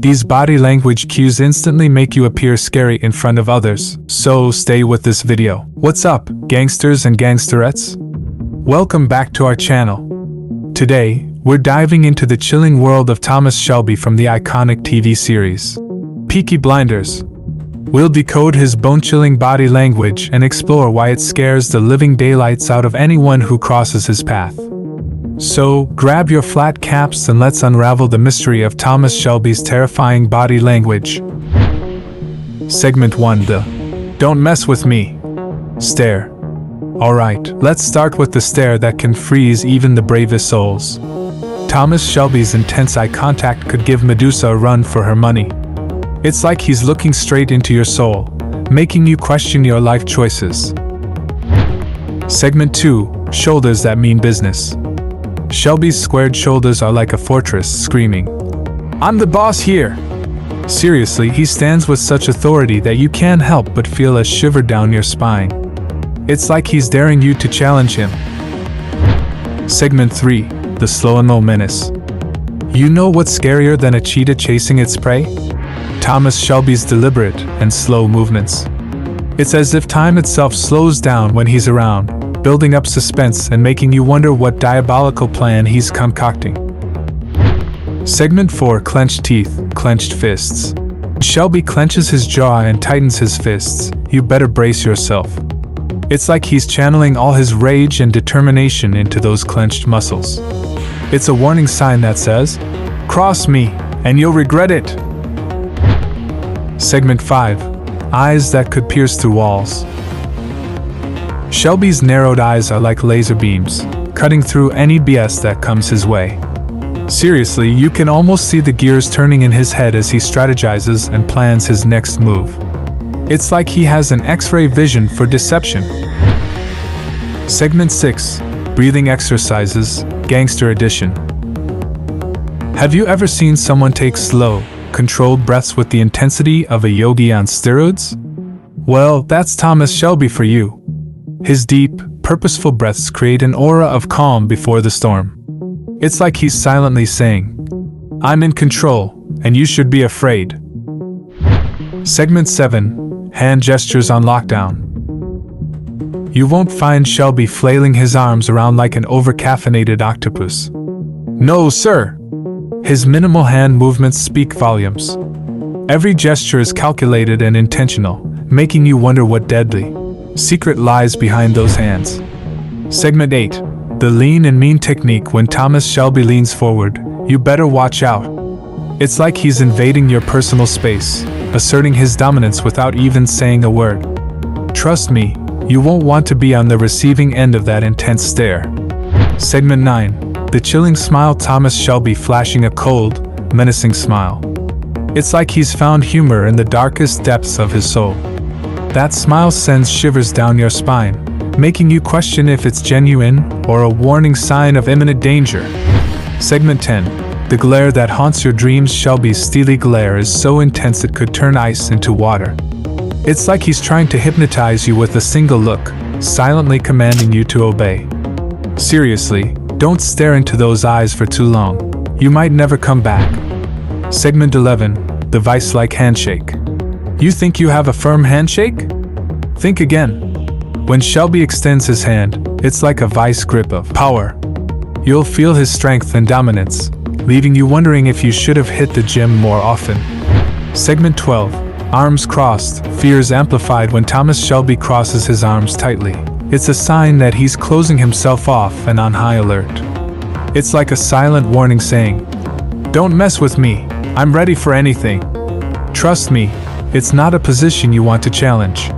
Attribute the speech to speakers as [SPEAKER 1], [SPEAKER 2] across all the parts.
[SPEAKER 1] These body language cues instantly make you appear scary in front of others, so stay with this video. What's up, gangsters and gangsterettes? Welcome back to our channel. Today, we're diving into the chilling world of Thomas Shelby from the iconic TV series Peaky Blinders. We'll decode his bone-chilling body language and explore why it scares the living daylights out of anyone who crosses his path. So, grab your flat caps and let's unravel the mystery of Thomas Shelby's terrifying body language. Segment 1: The "Don't mess with me" stare. Alright, let's start with the stare that can freeze even the bravest souls. Thomas Shelby's intense eye contact could give Medusa a run for her money. It's like he's looking straight into your soul, making you question your life choices. Segment 2: Shoulders that mean business. Shelby's squared shoulders are like a fortress, screaming, "I'm the boss here!" Seriously, he stands with such authority that you can't help but feel a shiver down your spine. It's like he's daring you to challenge him. Segment 3: The slow-mo menace. You know what's scarier than a cheetah chasing its prey? Thomas Shelby's deliberate and slow movements. It's as if time itself slows down when he's around, building up suspense and making you wonder what diabolical plan he's concocting. Segment 4: Clenched teeth, clenched fists. Shelby clenches his jaw and tightens his fists. You better brace yourself. It's like he's channeling all his rage and determination into those clenched muscles. It's a warning sign that says, "Cross me, and you'll regret it." Segment 5: Eyes that could pierce through walls. Shelby's narrowed eyes are like laser beams, cutting through any BS that comes his way. Seriously, you can almost see the gears turning in his head as he strategizes and plans his next move. It's like he has an X-ray vision for deception. Segment 6: Breathing exercises, Gangster Edition. Have you ever seen someone take slow, controlled breaths with the intensity of a yogi on steroids? Well, that's Thomas Shelby for you. His deep, purposeful breaths create an aura of calm before the storm. It's like he's silently saying, "I'm in control, and you should be afraid." Segment 7: Hand gestures on lockdown. You won't find Shelby flailing his arms around like an over-caffeinated octopus. No, sir! His minimal hand movements speak volumes. Every gesture is calculated and intentional, making you wonder what deadly secret lies behind those hands. Segment 8: The lean and mean technique. When Thomas Shelby leans forward, you better watch out. It's like he's invading your personal space, asserting his dominance without even saying a word. Trust me, you won't want to be on the receiving end of that intense stare. Segment 9: The chilling smile. Thomas Shelby flashing a cold, menacing smile. It's like he's found humor in the darkest depths of his soul. That smile sends shivers down your spine, making you question if it's genuine or a warning sign of imminent danger. Segment 10: The glare that haunts your dreams. Shelby's steely glare is so intense it could turn ice into water. It's like he's trying to hypnotize you with a single look, silently commanding you to obey. Seriously, don't stare into those eyes for too long. You might never come back. Segment 11: The vice-like handshake. You think you have a firm handshake? Think again. When Shelby extends his hand, it's like a vice grip of power. You'll feel his strength and dominance, leaving you wondering if you should have hit the gym more often. Segment 12: Arms crossed, fears amplified. When Thomas Shelby crosses his arms tightly, it's a sign that he's closing himself off and on high alert. It's like a silent warning saying, "Don't mess with me, I'm ready for anything." Trust me, it's not a position you want to challenge.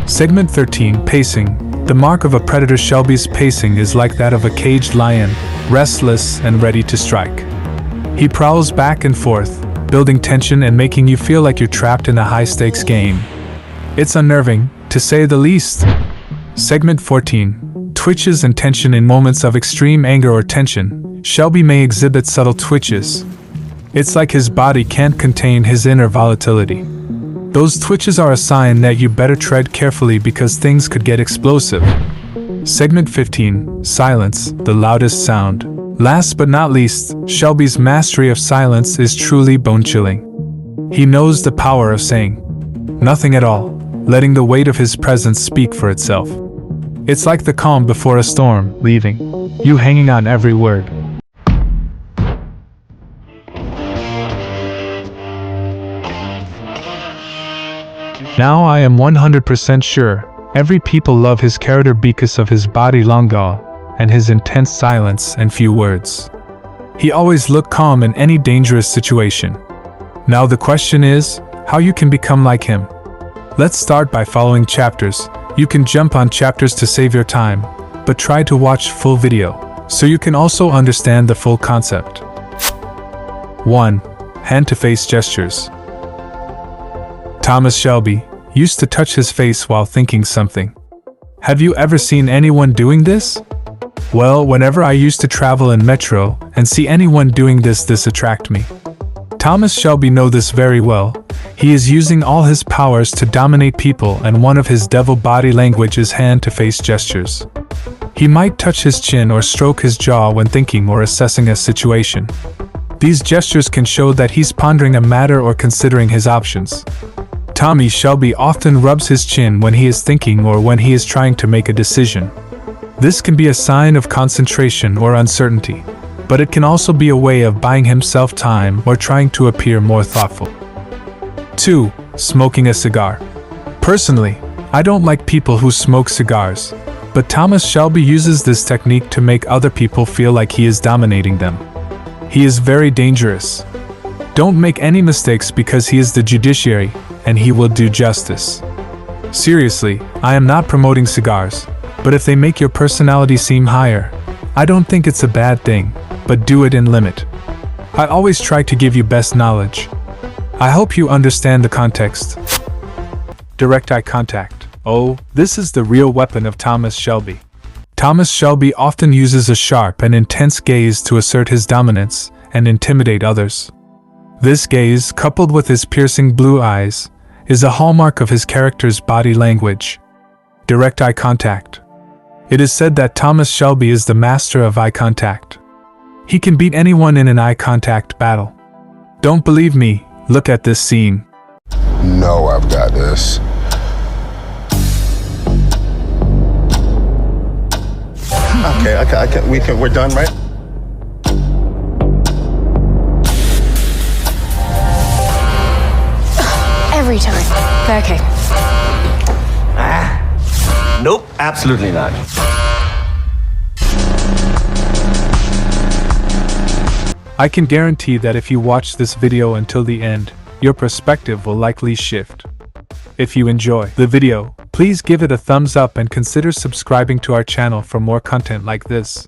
[SPEAKER 1] Segment 13: Pacing. The mark of a predator. Shelby's pacing is like that of a caged lion, restless and ready to strike. He prowls back and forth, building tension and making you feel like you're trapped in a high-stakes game. It's unnerving, to say the least. Segment 14: Twitches and tension. In moments of extreme anger or tension, Shelby may exhibit subtle twitches. It's like his body can't contain his inner volatility. Those twitches are a sign that you better tread carefully because things could get explosive. Segment 15: Silence, the loudest sound. Last but not least, Shelby's mastery of silence is truly bone-chilling. He knows the power of saying nothing at all, letting the weight of his presence speak for itself. It's like the calm before a storm, leaving you hanging on every word. Now I am 100% sure every people love his character because of his body language and his intense silence and few words. He always looked calm in any dangerous situation. Now the question is, how you can become like him. Let's start by following chapters. You can jump on chapters to save your time, but try to watch full video, so you can also understand the full concept. 1. Hand-to-face gestures. Thomas Shelby used to touch his face while thinking something. Have you ever seen anyone doing this? Well, whenever I used to travel in metro and see anyone doing this attract me. Thomas Shelby knows this very well. He is using all his powers to dominate people, and one of his devil body language is hand-to-face gestures. He might touch his chin or stroke his jaw when thinking or assessing a situation. These gestures can show that he's pondering a matter or considering his options. Tommy Shelby often rubs his chin when he is thinking or when he is trying to make a decision. This can be a sign of concentration or uncertainty, but it can also be a way of buying himself time or trying to appear more thoughtful. 2. Smoking a cigar. Personally, I don't like people who smoke cigars, but Thomas Shelby uses this technique to make other people feel like he is dominating them. He is very dangerous. Don't make any mistakes because he is the judiciary, and he will do justice. Seriously, I am not promoting cigars, but if they make your personality seem higher, I don't think it's a bad thing, but do it in limit. I always try to give you best knowledge. I hope you understand the context. Direct eye contact. Oh, this is the real weapon of Thomas Shelby. Thomas Shelby often uses a sharp and intense gaze to assert his dominance and intimidate others. This gaze, coupled with his piercing blue eyes, is a hallmark of his character's body language. Direct eye contact. It is said that Thomas Shelby is the master of eye contact. He can beat anyone in an eye contact battle. Don't believe me? Look at this scene.
[SPEAKER 2] No, I've got this. Okay, we're done, right?
[SPEAKER 3] Every time. Okay.
[SPEAKER 4] Nope, absolutely not.
[SPEAKER 1] I can guarantee that if you watch this video until the end, your perspective will likely shift. If you enjoy the video, please give it a thumbs up and consider subscribing to our channel for more content like this.